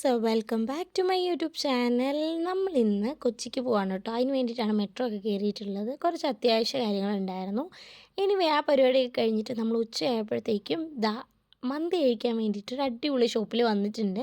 So welcome back to my YouTube channel. നമ്മൾ ഇന്ന് കൊച്ചിക്ക് പോവാണ് കേട്ടോ. അതിന് വേണ്ടിയിട്ടാണ് മെട്രോ ഒക്കെ കയറിയിട്ടുള്ളത്. കുറച്ച് അത്യാവശ്യ കാര്യങ്ങളുണ്ടായിരുന്നു. എനിവേ ആ പരിപാടിയൊക്കെ കഴിഞ്ഞിട്ട് നമ്മൾ ഉച്ചയായപ്പോഴത്തേക്കും മന്തി കഴിക്കാൻ വേണ്ടിയിട്ട് ഒരു അടിപൊളി ഷോപ്പിൽ വന്നിട്ടുണ്ട്.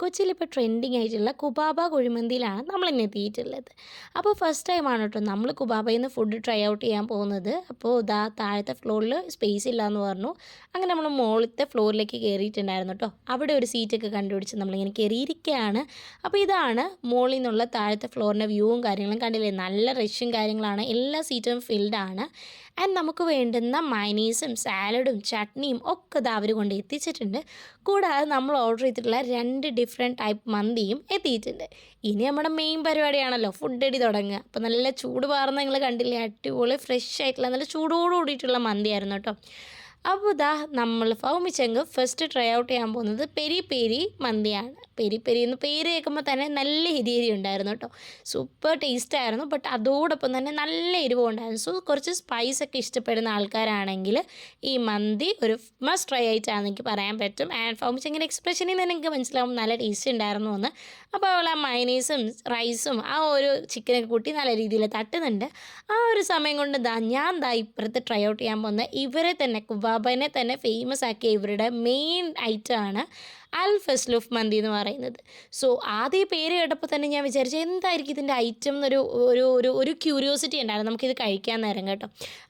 കൊച്ചിയിലിപ്പോൾ ട്രെൻഡിങ് ആയിട്ടുള്ള കുബാബ കുഴിമന്തിയിലാണ് നമ്മളിന്ന് എത്തിയിട്ടുള്ളത്. അപ്പോൾ ഫസ്റ്റ് ടൈമാണ് കേട്ടോ നമ്മൾ കുബാബയിൽ നിന്ന് ഫുഡ് ട്രൈ ഔട്ട് ചെയ്യാൻ പോകുന്നത്. അപ്പോൾ താഴത്തെ ഫ്ലോറിൽ സ്പേസ് ഇല്ല എന്ന് പറഞ്ഞു. അങ്ങനെ നമ്മൾ മുകളിലത്തെ ഫ്ലോറിലേക്ക് കയറിയിട്ടുണ്ടായിരുന്നു കേട്ടോ. അവിടെ ഒരു സീറ്റൊക്കെ കണ്ടുപിടിച്ച് നമ്മളിങ്ങനെ കയറിയിരിക്കുകയാണ്. അപ്പോൾ ഇതാണ് മുകളിൽ നിന്നുള്ള താഴത്തെ ഫ്ലോറിൻ്റെ വ്യൂവും കാര്യങ്ങളും കണ്ടില്ലേ. നല്ല റഷും കാര്യങ്ങളാണ്. എല്ലാ സീറ്റും ഫിൽഡ് ആണ്. ആൻഡ് നമുക്ക് വേണ്ടുന്ന മയനീസും സാലഡും ചട്നിയും ഒക്കെ അവർ കൊണ്ട് എത്തിച്ചിട്ടുണ്ട്. കൂടാതെ നമ്മൾ ഓർഡർ ചെയ്തിട്ടുള്ള 2 ഡിഫറെൻറ്റ് ടൈപ്പ് മന്തിയും എത്തിയിട്ടുണ്ട്. ഇനി നമ്മുടെ മെയിൻ പരിപാടിയാണല്ലോ ഫുഡ് അടി തുടങ്ങുക. അപ്പോൾ നല്ല ചൂട് പാർന്ന് നിങ്ങൾ കണ്ടില്ലേ, അടിപൊളി ഫ്രഷ് ആയിട്ടുള്ള നല്ല ചൂടോട് കൂടിയിട്ടുള്ള മന്തിയായിരുന്നു കേട്ടോ. അപ്പോൾ നമ്മൾ ഫൗമിച്ചെങ്ക് ഫസ്റ്റ് ട്രൈ ഔട്ട് ചെയ്യാൻ പോകുന്നത് പെരി പെരി മന്തിയാണ്. പെരി പെരി എന്ന് പേര് കേൾക്കുമ്പോൾ തന്നെ നല്ല എരി ഉണ്ടായിരുന്നു കേട്ടോ. സൂപ്പർ ടേസ്റ്റ് ആയിരുന്നു. ബട്ട് അതോടൊപ്പം തന്നെ നല്ല എരിവും ഉണ്ടായിരുന്നു. സോ കുറച്ച് സ്പൈസൊക്കെ ഇഷ്ടപ്പെടുന്ന ആൾക്കാരാണെങ്കിൽ ഈ മന്തി ഒരു മസ്റ്റ് ട്രൈ ആയിട്ടാണെന്ന് എനിക്ക് പറയാൻ പറ്റും. ആൻഡ് ഫൗമിച്ചെങ്കിൻ്റെ എക്സ്പ്രഷനിൽ നിന്ന് എനിക്ക് മനസ്സിലാവും നല്ല ടേസ്റ്റ് ഉണ്ടായിരുന്നു എന്ന്. അപ്പോൾ അവൾ ആ മയനീസും റൈസും ആ ഒരു ചിക്കനൊക്കെ കൂട്ടി നല്ല രീതിയിൽ തട്ടുന്നുണ്ട്. ആ ഒരു സമയം കൊണ്ട് ഞാൻ ഇപ്പുറത്ത് ട്രൈ ഔട്ട് ചെയ്യാൻ പോകുന്നത് ഇവരെ തന്നെ കുബാബനെ തന്നെ ഫേമസ് ആക്കിയ ഇവരുടെ മെയിൻ ഐറ്റമാണ് അൽ ഫസ്ലുഫ് മന്തി എന്ന് പറയുന്നത്. സോ ആദ്യം പേര് കേട്ടപ്പോൾ തന്നെ ഞാൻ വിചാരിച്ചു എന്തായിരിക്കും ഇതിൻ്റെ ഐറ്റം എന്നൊരു ഒരു ഒരു ഒരു ക്യൂരിയോസിറ്റി ഉണ്ടായിരുന്നു നമുക്കിത് കഴിക്കാൻ നേരം കേട്ടോ.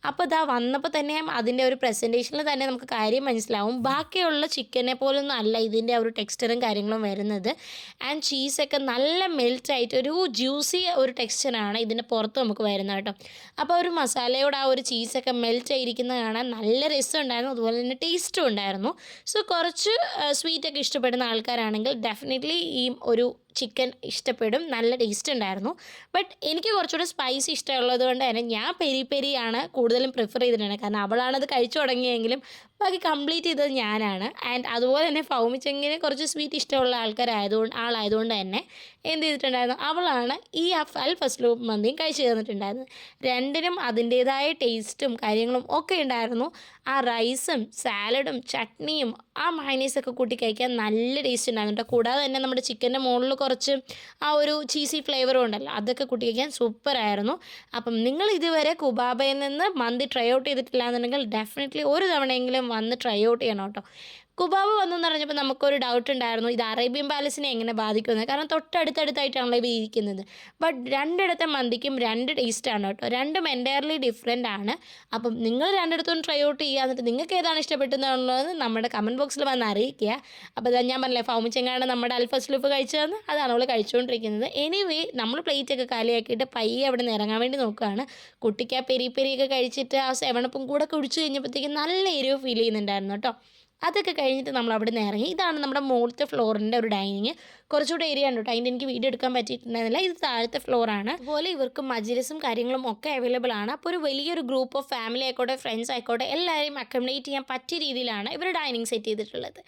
അപ്പോൾ വന്നപ്പോൾ തന്നെ അതിൻ്റെ ഒരു പ്രസൻറ്റേഷനിൽ തന്നെ നമുക്ക് കാര്യം മനസ്സിലാവും. ബാക്കിയുള്ള ചിക്കനെ പോലൊന്നും അല്ല ഇതിൻ്റെ ഒരു ടെക്സ്ചറും കാര്യങ്ങളും വരുന്നത്. ആൻഡ് ചീസൊക്കെ നല്ല മെൽറ്റായിട്ട് ഒരു ജ്യൂസി ഒരു ടെക്സ്ചറാണ് ഇതിൻ്റെ പുറത്ത് നമുക്ക് വരുന്നത് കേട്ടോ. അപ്പോൾ ഒരു മസാലയോട് ആ ഒരു ചീസൊക്കെ മെൽറ്റ് ആയിരിക്കുന്നത് കാണാൻ നല്ല രസമുണ്ടായിരുന്നു. അതുപോലെ തന്നെ ടേസ്റ്റും ഉണ്ടായിരുന്നു. സോ കുറച്ച് സ്വീറ്റൊക്കെ ഇഷ്ടപ്പെടുന്ന ആൾക്കാരാണെങ്കിൽ ഡെഫിനറ്റ്ലി ഈ ഒരു ചിക്കൻ ഇഷ്ടപ്പെടും. നല്ല ടേസ്റ്റ് ഉണ്ടായിരുന്നു. ബട്ട് എനിക്ക് കുറച്ചുകൂടി സ്പൈസി ഇഷ്ടമുള്ളത് കൊണ്ട് തന്നെ ഞാൻ പെരി പെരിയാണ് കൂടുതലും പ്രിഫർ ചെയ്തിട്ടുണ്ട്. കാരണം അവളാണത് കഴിച്ചു തുടങ്ങിയെങ്കിലും ബാക്കി കംപ്ലീറ്റ് ചെയ്തത് ഞാനാണ്. ആൻഡ് അതുപോലെ തന്നെ ഫൗമിച്ചെങ്കിന് കുറച്ച് സ്വീറ്റ് ഇഷ്ടമുള്ള ആളായതുകൊണ്ട് തന്നെ എന്ത് ചെയ്തിട്ടുണ്ടായിരുന്നു, അവളാണ് ഈ അൽ ഫസ്ലുഫ് മന്തിയും കഴിച്ചു തന്നിട്ടുണ്ടായിരുന്നു. രണ്ടിനും അതിൻ്റേതായ ടേസ്റ്റും കാര്യങ്ങളും ഒക്കെ ഉണ്ടായിരുന്നു. ആ റൈസും സാലഡും ചട്നിയും ആ മയനീസൊക്കെ കൂട്ടി കഴിക്കാൻ നല്ല ടേസ്റ്റ് ഉണ്ടായിരുന്നു കേട്ടോ. കൂടാതെ തന്നെ നമ്മുടെ ചിക്കൻ്റെ മുകളിൽ കുറച്ച് ആ ഒരു ചീസി ഫ്ലേവറും ഉണ്ടല്ലോ, അതൊക്കെ കൂട്ടി കഴിക്കാൻ സൂപ്പറായിരുന്നു. അപ്പം നിങ്ങൾ ഇതുവരെ കുബാബയിൽ നിന്ന് മന്തി ട്രൈ ഔട്ട് ചെയ്തിട്ടില്ല എന്നുണ്ടെങ്കിൽ ഡെഫിനറ്റ്ലി ഒരു തവണയെങ്കിലും വന്ന് ട്രൈ ഔട്ട് ചെയ്യണം കേട്ടോ. കുബാബ വന്നെന്ന് പറഞ്ഞപ്പോൾ നമുക്കൊരു ഡൗട്ട് ഉണ്ടായിരുന്നു ഇത് അറേബ്യൻ പാലസിനെ എങ്ങനെ ബാധിക്കുന്നത്. കാരണം തൊട്ടടുത്തടുത്തായിട്ടാണല്ലോ ഇവ ഇരിക്കുന്നത്. ബട്ട് രണ്ടിടത്തെ മന്തിക്കും 2 ടേസ്റ്റാണ് കേട്ടോ. രണ്ടും എൻറ്റയർലി ഡിഫറെൻ്റ് ആണ്. അപ്പം നിങ്ങൾ രണ്ടിടത്തും ട്രൈ ഔട്ട് ചെയ്യുക. എന്നിട്ട് നിങ്ങൾക്ക് ഏതാണ് ഇഷ്ടപ്പെട്ടതെന്നുള്ളത് നമ്മുടെ കമൻറ്റ് ബോക്സിൽ വന്ന് അറിയിക്കുക. അപ്പോൾ ഞാൻ പറഞ്ഞില്ലേ ഫൗമിച്ചെങ്ങാണ് നമ്മുടെ അൽ ഫസ്ലുഫ് കഴിച്ചതെന്ന്, അതാണ് അവൾ കഴിച്ചുകൊണ്ടിരിക്കുന്നത്. എനിവേ നമ്മൾ പ്ലേറ്റൊക്കെ കാലിയാക്കിയിട്ട് പയ്യെ അവിടെ നിന്ന് ഇറങ്ങാൻ വേണ്ടി നോക്കുകയാണ്. കുട്ടിക്ക് ആ പെരി പെരിയൊക്കെ കഴിച്ചിട്ട് ആ 7 കൂടെ കുടിച്ച് കഴിഞ്ഞപ്പോഴത്തേക്കും നല്ല എരിവ് ഫീൽ ചെയ്യുന്നുണ്ടായിരുന്നു കേട്ടോ. അതൊക്കെ കഴിഞ്ഞിട്ട് നമ്മൾ അവിടെ നിന്ന് ഇറങ്ങി. ഇതാണ് നമ്മുടെ മുകളിലത്തെ ഫ്ലോറിൻ്റെ ഒരു ഡൈനിങ്. കുറച്ചുകൂടെ ഏരിയ ഉണ്ട് കേട്ടോ. അതിൻ്റെ എനിക്ക് വീഡിയോ എടുക്കാൻ പറ്റിയിട്ടുണ്ടായിരുന്നില്ല. ഇത് താഴത്തെ ഫ്ലോറാണ്. അതുപോലെ ഇവർക്ക് മജ്‌ലിസും കാര്യങ്ങളും ഒക്കെ അവൈലബിൾ ആണ്. അപ്പോൾ ഒരു വലിയൊരു ഗ്രൂപ്പ് ഓഫ് ഫാമിലി ആയിക്കോട്ടെ ഫ്രണ്ട്സ് ആയിക്കോട്ടെ എല്ലാവരെയും അക്കോമഡേറ്റ് ചെയ്യാൻ പറ്റിയ രീതിയിലാണ് ഇവർ ഡൈനിങ് സെറ്റ് ചെയ്തിട്ടുള്ളത്.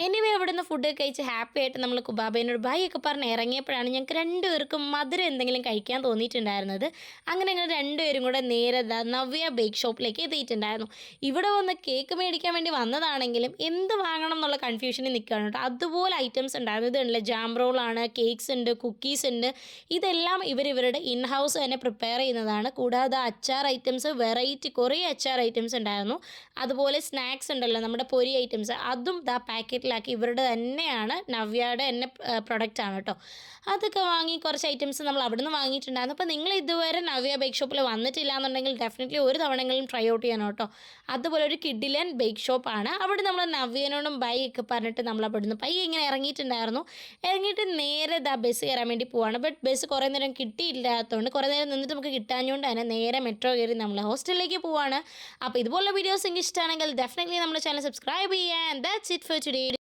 എനിവേ അവിടെ നിന്ന് ഫുഡ് കഴിച്ച് ഹാപ്പി ആയിട്ട് നമ്മൾ കുബാബേനോട് ബൈ ഒക്കെ പറഞ്ഞ് ഇറങ്ങിയപ്പോഴാണ് ഞങ്ങൾക്ക് 2 പേർക്കും മധുരം എന്തെങ്കിലും കഴിക്കാൻ തോന്നിയിട്ടുണ്ടായിരുന്നത്. അങ്ങനെ ഞങ്ങൾ 2 പേരും കൂടെ നേരെ നവ്യ ബേക്ക് ഷോപ്പിലേക്ക് എത്തിയിട്ടുണ്ടായിരുന്നു. ഇവിടെ വന്ന് കേക്ക് മേടിക്കാൻ വേണ്ടി വന്നതാണെങ്കിലും എന്ത് വാങ്ങണം എന്നുള്ള കൺഫ്യൂഷനിൽ നിൽക്കുകയാണ് കേട്ടോ. അതുപോലെ ഐറ്റംസ് ഉണ്ടായിരുന്നു. ഇതുണ്ടല്ലോ ജാം റോളാണ്, കേക്ക്സ് ഉണ്ട്, കുക്കീസ് ഉണ്ട്. ഇതെല്ലാം ഇവരുടെ ഇൻഹൗസ് തന്നെ പ്രിപ്പയർ ചെയ്യുന്നതാണ്. കൂടാതെ അച്ചാർ ഐറ്റംസ് വെറൈറ്റി കുറേ അച്ചാർ ഐറ്റംസ് ഉണ്ടായിരുന്നു. അതുപോലെ സ്നാക്സ് ഉണ്ടല്ലോ നമ്മുടെ പൊരി ഐറ്റംസ്, അതും പാക്കറ്റിലാക്കി ഇവരുടെ തന്നെയാണ്, നവ്യയുടെ തന്നെ പ്രൊഡക്റ്റാണ് കേട്ടോ. അതൊക്കെ വാങ്ങി കുറച്ച് ഐറ്റംസ് നമ്മൾ അവിടെ നിന്ന് വാങ്ങിയിട്ടുണ്ടായിരുന്നു. അപ്പോൾ നിങ്ങൾ ഇതുവരെ നവ്യ ബേക്ക് ഷോപ്പിൽ വന്നിട്ടില്ല എന്നുണ്ടെങ്കിൽ ഡെഫിനറ്റ്ലി ഒരു തവണയെങ്കിലും ട്രൈ ഔട്ട് ചെയ്യണം കേട്ടോ. അതുപോലെ ഒരു കിഡിലൻ ബേക്ക് ഷോപ്പാണ്. അവിടെ നമ്മൾ നവ്യനോടും ബൈ ഒക്കെ പറഞ്ഞിട്ട് നമ്മൾ അവിടെ നിന്ന് പയ്യെ ഇങ്ങനെ ഇറങ്ങിയിട്ടുണ്ടായിരുന്നു. ഇറങ്ങിയിട്ട് നേരെ ബസ് കയറാൻ വേണ്ടി പോവാണ്. ബട്ട് ബസ് കുറേ നേരം കിട്ടിയില്ലാത്തതുകൊണ്ട് കുറേ നേരം നിന്നിട്ട് നമുക്ക് കിട്ടാഞ്ഞുകൊണ്ട് തന്നെ നേരെ മെട്രോ കയറി നമ്മൾ ഹോസ്റ്റലിലേക്ക് പോവാണ്. അപ്പോൾ ഇതുപോലുള്ള വീഡിയോസ് എനിക്ക് ഇഷ്ടമാണെങ്കിൽ ഡെഫിനറ്റ്ലി നമ്മുടെ ചാനൽ സബ്സ്ക്രൈബ് ചെയ്യുക. And that's it for today.